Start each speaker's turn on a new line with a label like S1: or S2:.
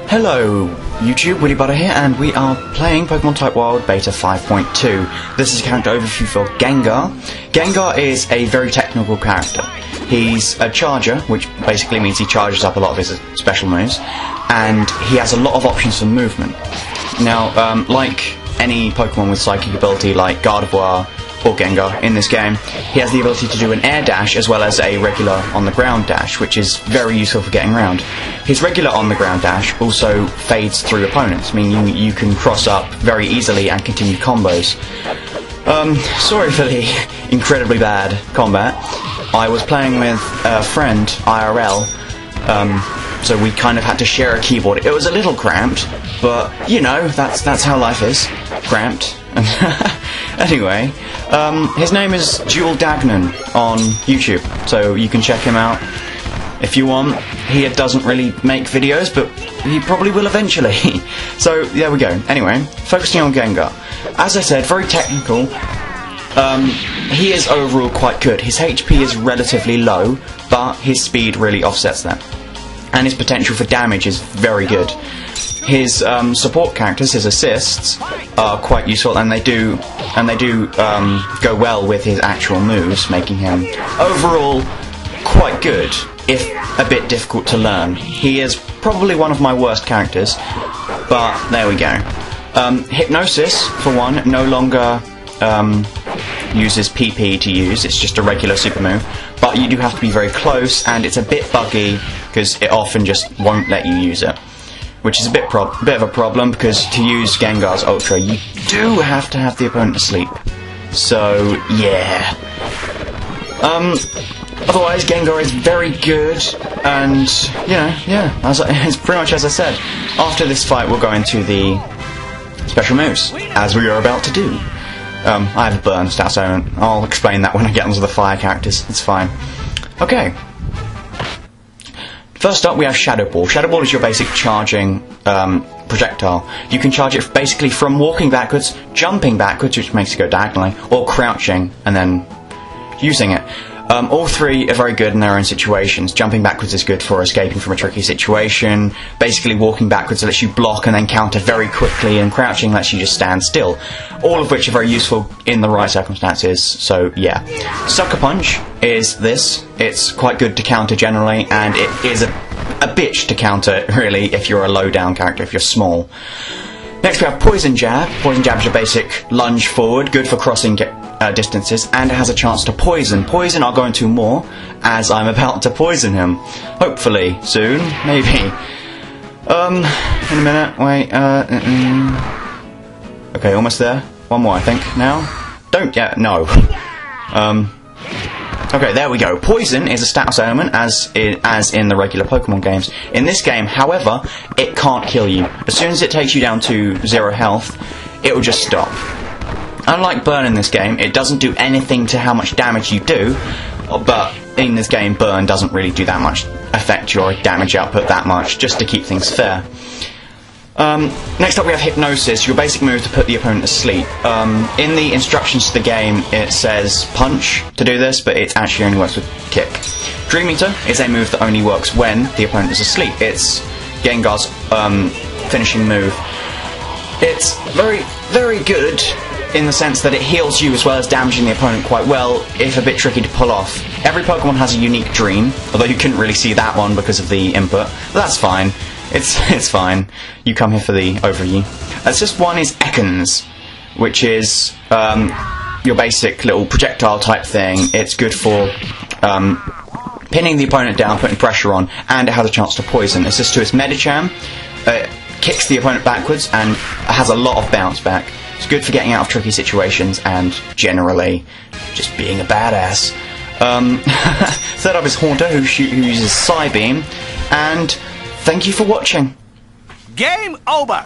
S1: Hello YouTube, Willy Butter here, and we are playing Pokemon Type Wild Beta 5.2. This is a character overview for Gengar. Gengar is a very technical character. He's a charger, which basically means he charges up a lot of his special moves, and he has a lot of options for movement. Now, like any Pokemon with psychic ability like Gardevoir or Gengar in this game, he has the ability to do an air dash as well as a regular on the ground dash, which is very useful for getting around. His regular on the ground dash also fades through opponents, meaning you can cross up very easily and continue combos. Sorry for the incredibly bad combat. I was playing with a friend IRL, so we kind of had to share a keyboard. It was a little cramped, but you know, that's how life is, cramped. Anyway, his name is Dual Dagnan on YouTube, so you can check him out if you want. He doesn't really make videos, but he probably will eventually. So there we go. Anyway, focusing on Gengar. As I said, very technical. He is overall quite good. His HP is relatively low, but his speed really offsets that. And his potential for damage is very good. His support characters, his assists, are quite useful, and they do go well with his actual moves, making him overall quite good, if a bit difficult to learn. He is probably one of my worst characters, but there we go. Hypnosis, for one, no longer uses PP to use, it's just a regular super move, but you do have to be very close, and it's a bit buggy because it often just won't let you use it, which is a bit of a problem, because to use Gengar's Ultra you do have to have the opponent asleep. So yeah. Otherwise, Gengar is very good, and yeah, it's pretty much as I said. After this fight, we'll go into the special moves, as we are about to do. I have a burn stat, so I'll explain that when I get onto the fire characters. It's fine. Okay. First up, we have Shadow Ball. Shadow Ball is your basic charging projectile. You can charge it basically from walking backwards, jumping backwards, which makes it go diagonally, or crouching and then using it. All three are very good in their own situations. Jumping backwards is good for escaping from a tricky situation. Basically, walking backwards lets you block and then counter very quickly, and crouching lets you just stand still. All of which are very useful in the right circumstances, so yeah. Sucker Punch is this. It's quite good to counter generally, and it is a bitch to counter, really, if you're a low-down character, if you're small. Next we have Poison Jab. Poison Jab is your basic lunge forward, good for crossing distances, and it has a chance to poison. Poison I'll go into more, as I'm about to poison him. Hopefully, soon, maybe. In a minute, wait, okay, almost there. One more, I think, now. Don't yet, no. Okay, there we go. Poison is a status element, as in the regular Pokemon games. In this game, however, it can't kill you. As soon as it takes you down to 0 health, it will just stop. Unlike Burn in this game, it doesn't do anything to how much damage you do, but in this game, Burn doesn't really do that much, affect your damage output that much, just to keep things fair. Next up we have Hypnosis, your basic move to put the opponent asleep. In the instructions to the game it says punch to do this, but it actually only works with kick. Dream Eater is a move that only works when the opponent is asleep. It's Gengar's finishing move. It's very, very good in the sense that it heals you as well as damaging the opponent quite well, if a bit tricky to pull off. Every Pokemon has a unique dream, although you couldn't really see that one because of the input, but that's fine. It's fine. You come here for the overview. It's just one is Ekans, which is your basic little projectile type thing. It's good for pinning the opponent down, putting pressure on, and it has a chance to poison. It's just to its Medicham. It kicks the opponent backwards and has a lot of bounce back. It's good for getting out of tricky situations and generally just being a badass. Third up is Haunter, who uses Psybeam, and thank you for watching.
S2: Game over!